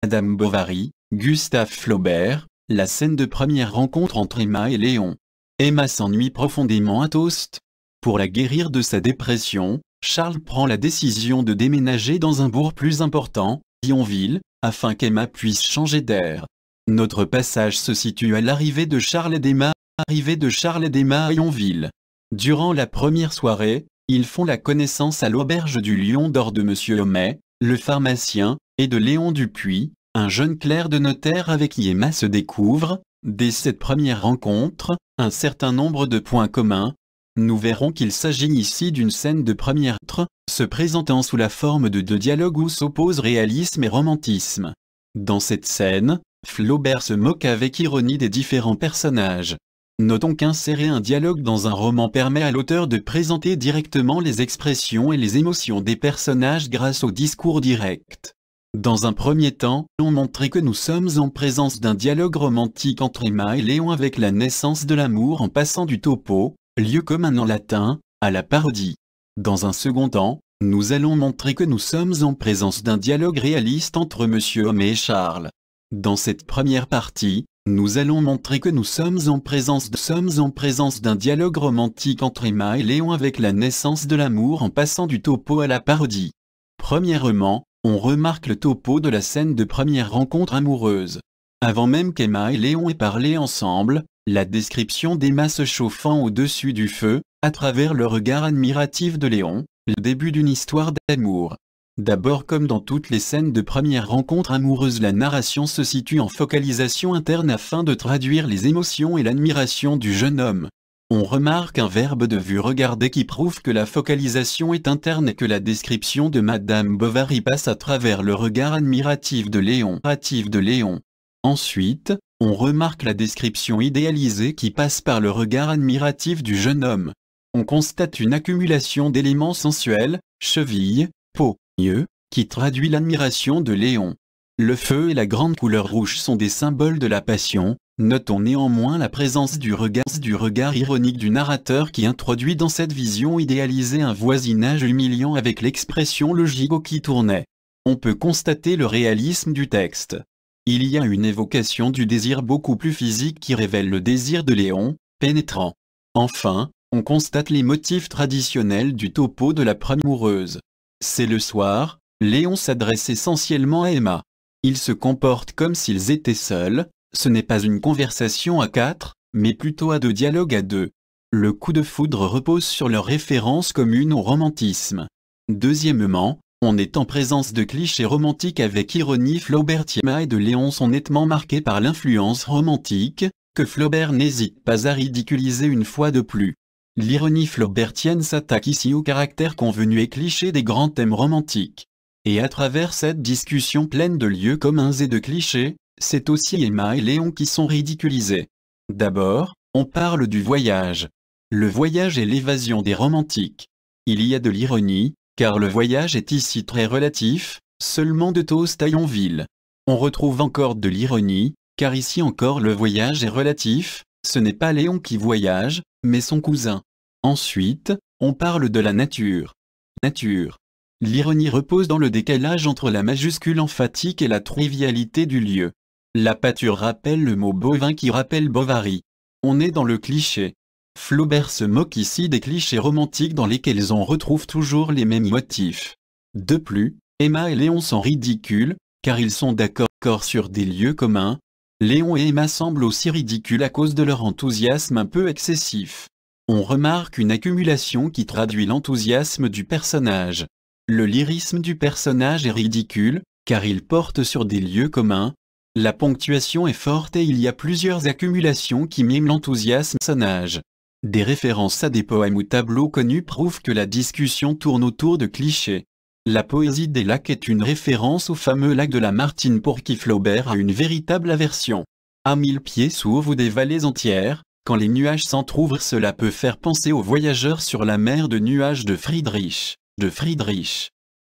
Madame Bovary, Gustave Flaubert, la scène de première rencontre entre Emma et Léon. Emma s'ennuie profondément à Toast. Pour la guérir de sa dépression, Charles prend la décision de déménager dans un bourg plus important, Yonville, afin qu'Emma puisse changer d'air. Notre passage se situe à l'arrivée de Charles et d'Emma à Yonville. Durant la première soirée, ils font la connaissance à l'auberge du Lion d'Or de Monsieur Homais, le pharmacien, et de Léon Dupuis, un jeune clerc de notaire avec qui Emma se découvre, dès cette première rencontre, un certain nombre de points communs. Nous verrons qu'il s'agit ici d'une scène de première se présentant sous la forme de deux dialogues où s'opposent réalisme et romantisme. Dans cette scène, Flaubert se moque avec ironie des différents personnages. Notons qu'insérer un dialogue dans un roman permet à l'auteur de présenter directement les expressions et les émotions des personnages grâce au discours direct. Dans un premier temps, on montrait que nous sommes en présence d'un dialogue romantique entre Emma et Léon avec la naissance de l'amour en passant du topo, lieu commun en latin, à la parodie. Dans un second temps, nous allons montrer que nous sommes en présence d'un dialogue réaliste entre Monsieur Homais et Charles. Dans cette première partie, nous allons montrer que nous sommes en présence d'un dialogue romantique entre Emma et Léon avec la naissance de l'amour en passant du topo à la parodie. Premièrement, on remarque le topo de la scène de première rencontre amoureuse. Avant même qu'Emma et Léon aient parlé ensemble, la description d'Emma se chauffant au-dessus du feu, à travers le regard admiratif de Léon, le début d'une histoire d'amour. D'abord, comme dans toutes les scènes de première rencontre amoureuse, la narration se situe en focalisation interne afin de traduire les émotions et l'admiration du jeune homme. On remarque un verbe de vue regarder qui prouve que la focalisation est interne et que la description de Madame Bovary passe à travers le regard admiratif de Léon. Ensuite, on remarque la description idéalisée qui passe par le regard admiratif du jeune homme. On constate une accumulation d'éléments sensuels, cheville, peau, yeux, qui traduit l'admiration de Léon. Le feu et la grande couleur rouge sont des symboles de la passion. Notons néanmoins la présence du regard ironique du narrateur qui introduit dans cette vision idéalisée un voisinage humiliant avec l'expression le gigot qui tournait. On peut constater le réalisme du texte. Il y a une évocation du désir beaucoup plus physique qui révèle le désir de Léon, pénétrant. Enfin, on constate les motifs traditionnels du topo de la première amoureuse. C'est le soir, Léon s'adresse essentiellement à Emma. Ils se comportent comme s'ils étaient seuls. Ce n'est pas une conversation à quatre, mais plutôt à deux dialogues à deux. Le coup de foudre repose sur leur référence commune au romantisme. Deuxièmement, on est en présence de clichés romantiques avec ironie flaubertienne et de Léon sont nettement marqués par l'influence romantique, que Flaubert n'hésite pas à ridiculiser une fois de plus. L'ironie flaubertienne s'attaque ici au caractère convenu et cliché des grands thèmes romantiques. Et à travers cette discussion pleine de lieux communs et de clichés, c'est aussi Emma et Léon qui sont ridiculisés. D'abord, on parle du voyage. Le voyage est l'évasion des romantiques. Il y a de l'ironie, car le voyage est ici très relatif, seulement de Toast à Yonville. On retrouve encore de l'ironie, car ici encore le voyage est relatif, ce n'est pas Léon qui voyage, mais son cousin. Ensuite, on parle de la nature. L'ironie repose dans le décalage entre la majuscule emphatique et la trivialité du lieu. La pâture rappelle le mot bovin qui rappelle Bovary. On est dans le cliché. Flaubert se moque ici des clichés romantiques dans lesquels on retrouve toujours les mêmes motifs. De plus, Emma et Léon sont ridicules, car ils sont d'accord sur des lieux communs. Léon et Emma semblent aussi ridicules à cause de leur enthousiasme un peu excessif. On remarque une accumulation qui traduit l'enthousiasme du personnage. Le lyrisme du personnage est ridicule, car il porte sur des lieux communs. La ponctuation est forte et il y a plusieurs accumulations qui miment l'enthousiasme du personnage. Des références à des poèmes ou tableaux connus prouvent que la discussion tourne autour de clichés. La poésie des lacs est une référence au fameux lac de la Martine pour qui Flaubert a une véritable aversion. À 1000 pieds s'ouvrent des vallées entières, quand les nuages s'entr'ouvrent cela peut faire penser aux voyageurs sur la mer de nuages de Friedrich.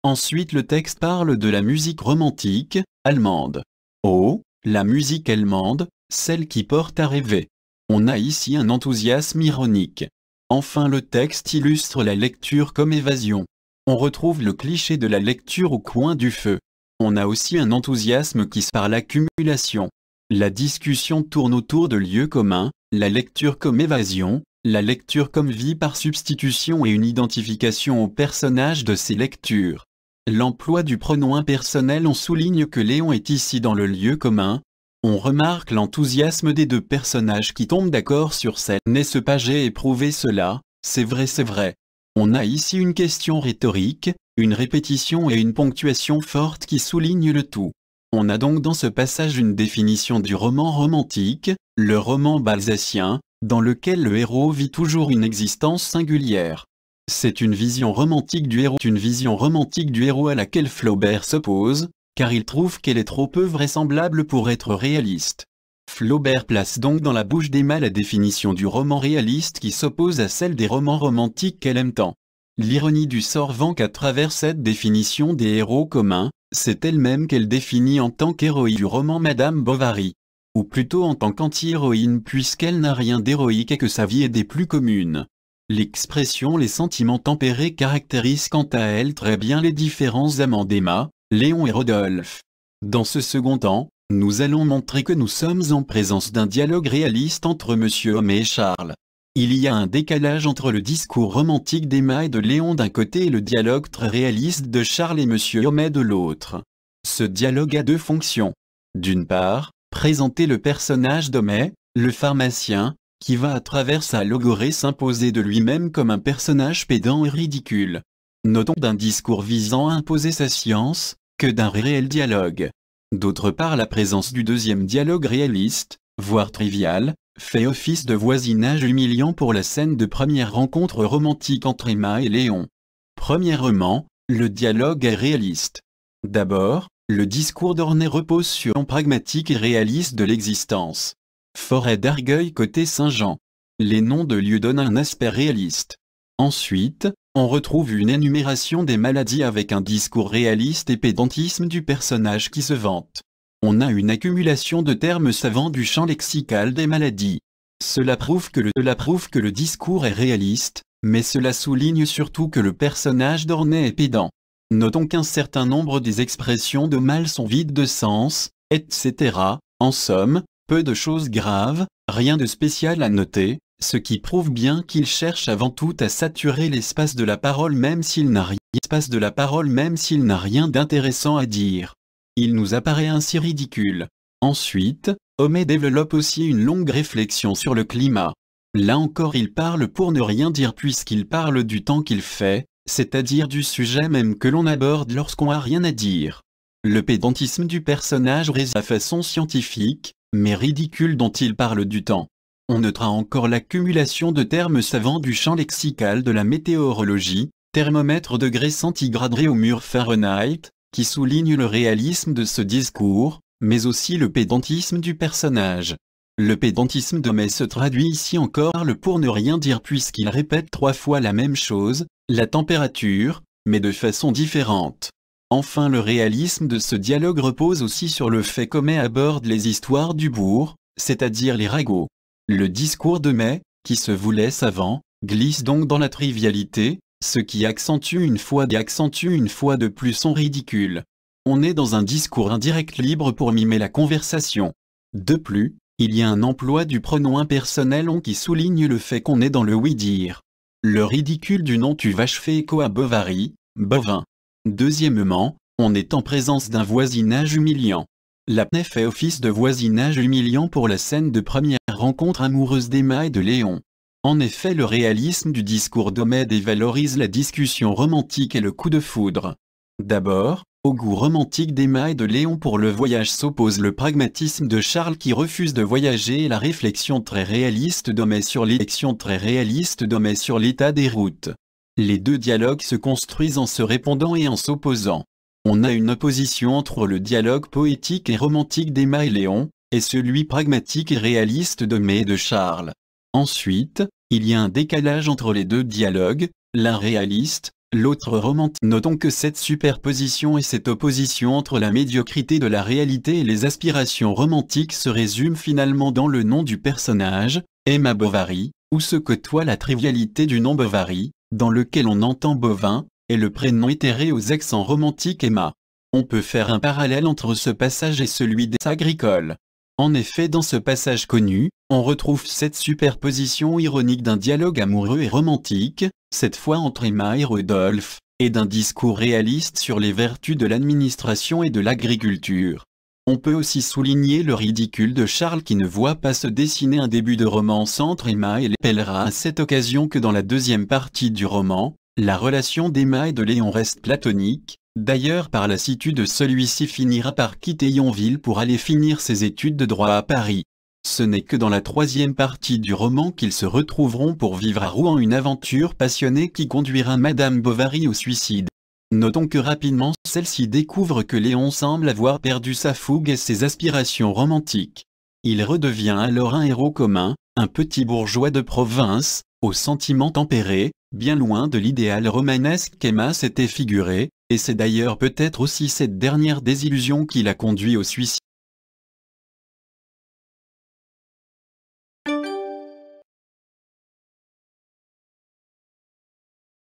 Ensuite le texte parle de la musique romantique, allemande. Oh, la musique allemande, celle qui porte à rêver. On a ici un enthousiasme ironique. Enfin le texte illustre la lecture comme évasion. On retrouve le cliché de la lecture au coin du feu. On a aussi un enthousiasme qui se par l'accumulation. La discussion tourne autour de lieux communs, la lecture comme évasion, la lecture comme vie par substitution et une identification au personnage de ces lectures. L'emploi du pronom impersonnel, on souligne que Léon est ici dans le lieu commun. On remarque l'enthousiasme des deux personnages qui tombent d'accord sur scène. N'est-ce pas, j'ai éprouvé cela, c'est vrai, c'est vrai. On a ici une question rhétorique, une répétition et une ponctuation forte qui soulignent le tout. On a donc dans ce passage une définition du roman romantique, le roman balzacien, dans lequel le héros vit toujours une existence singulière. C'est une vision romantique du héros, à laquelle Flaubert s'oppose, car il trouve qu'elle est trop peu vraisemblable pour être réaliste. Flaubert place donc dans la bouche d'Emma la définition du roman réaliste qui s'oppose à celle des romans romantiques qu'elle aime tant. L'ironie du sort vend qu'à travers cette définition des héros communs, c'est elle-même qu'elle définit en tant qu'héroïne du roman Madame Bovary. Ou plutôt en tant qu'anti-héroïne, puisqu'elle n'a rien d'héroïque et que sa vie est des plus communes. L'expression les sentiments tempérés caractérise quant à elle très bien les différents amants d'Emma, Léon et Rodolphe. Dans ce second temps, nous allons montrer que nous sommes en présence d'un dialogue réaliste entre Monsieur Homais et Charles. Il y a un décalage entre le discours romantique d'Emma et de Léon d'un côté et le dialogue très réaliste de Charles et Monsieur Homais de l'autre. Ce dialogue a deux fonctions. D'une part, présenter le personnage d'Homais, le pharmacien, qui va à travers sa logorée s'imposer de lui-même comme un personnage pédant et ridicule. Notons d'un discours visant à imposer sa science, que d'un réel dialogue. D'autre part, la présence du deuxième dialogue réaliste, voire trivial, fait office de voisinage humiliant pour la scène de première rencontre romantique entre Emma et Léon. Premièrement, le dialogue est réaliste. D'abord, le discours d'Ornay repose sur un pragmatique et réaliste de l'existence. Forêt d'Argueil côté Saint-Jean. Les noms de lieux donnent un aspect réaliste. Ensuite, on retrouve une énumération des maladies avec un discours réaliste et pédantisme du personnage qui se vante. On a une accumulation de termes savants du champ lexical des maladies. Cela prouve que le discours est réaliste, mais cela souligne surtout que le personnage d'Ornay est pédant. Notons qu'un certain nombre des expressions de mal sont vides de sens, etc. En somme, peu de choses graves, rien de spécial à noter, ce qui prouve bien qu'il cherche avant tout à saturer l'espace de la parole même s'il n'a rien d'intéressant à dire. Il nous apparaît ainsi ridicule. Ensuite, Homais développe aussi une longue réflexion sur le climat. Là encore il parle pour ne rien dire puisqu'il parle du temps qu'il fait, c'est-à-dire du sujet même que l'on aborde lorsqu'on n'a rien à dire. Le pédantisme du personnage reste à façon scientifique, mais ridicule dont il parle du temps. On notera encore l'accumulation de termes savants du champ lexical de la météorologie, thermomètre degrés centigrades au mur Fahrenheit, qui souligne le réalisme de ce discours, mais aussi le pédantisme du personnage. Le pédantisme d'Homais se traduit ici encore par le pour ne rien dire puisqu'il répète 3 fois la même chose, la température, mais de façon différente. Enfin, le réalisme de ce dialogue repose aussi sur le fait qu'Homais aborde les histoires du bourg, c'est-à-dire les ragots. Le discours d'Homais, qui se voulait savant, glisse donc dans la trivialité, ce qui accentue une fois de plus son ridicule. On est dans un discours indirect libre pour mimer la conversation. De plus, il y a un emploi du pronom impersonnel on qui souligne le fait qu'on est dans le oui-dire. Le ridicule du nom tu vache fait écho à Bovary, bovin. Deuxièmement, on est en présence d'un voisinage humiliant. L'apnée fait office de voisinage humiliant pour la scène de première rencontre amoureuse d'Emma et de Léon. En effet, le réalisme du discours d'Homais dévalorise la discussion romantique et le coup de foudre. D'abord, au goût romantique d'Emma et de Léon pour le voyage s'oppose le pragmatisme de Charles qui refuse de voyager et la réflexion très réaliste d'Homais sur l'état des routes. Les deux dialogues se construisent en se répondant et en s'opposant. On a une opposition entre le dialogue poétique et romantique d'Emma et Léon, et celui pragmatique et réaliste d'Homais et de Charles. Ensuite, il y a un décalage entre les deux dialogues, l'un réaliste, l'autre romantique. Notons que cette superposition et cette opposition entre la médiocrité de la réalité et les aspirations romantiques se résument finalement dans le nom du personnage, Emma Bovary, où se côtoie la trivialité du nom Bovary, dans lequel on entend bovin, et le prénom éthéré aux accents romantiques Emma. On peut faire un parallèle entre ce passage et celui des agricoles. En effet, dans ce passage connu, on retrouve cette superposition ironique d'un dialogue amoureux et romantique, cette fois entre Emma et Rodolphe, et d'un discours réaliste sur les vertus de l'administration et de l'agriculture. On peut aussi souligner le ridicule de Charles qui ne voit pas se dessiner un début de romance entre Emma et Léon. Il rappellera à cette occasion que dans la deuxième partie du roman, la relation d'Emma et de Léon reste platonique. D'ailleurs, par lassitude, celui-ci finira par quitter Yonville pour aller finir ses études de droit à Paris. Ce n'est que dans la troisième partie du roman qu'ils se retrouveront pour vivre à Rouen une aventure passionnée qui conduira Madame Bovary au suicide. Notons que rapidement, celle-ci découvre que Léon semble avoir perdu sa fougue et ses aspirations romantiques. Il redevient alors un héros commun, un petit bourgeois de province, aux sentiments tempérés, bien loin de l'idéal romanesque qu'Emma s'était figuré, et c'est d'ailleurs peut-être aussi cette dernière désillusion qui l'a conduit au suicide.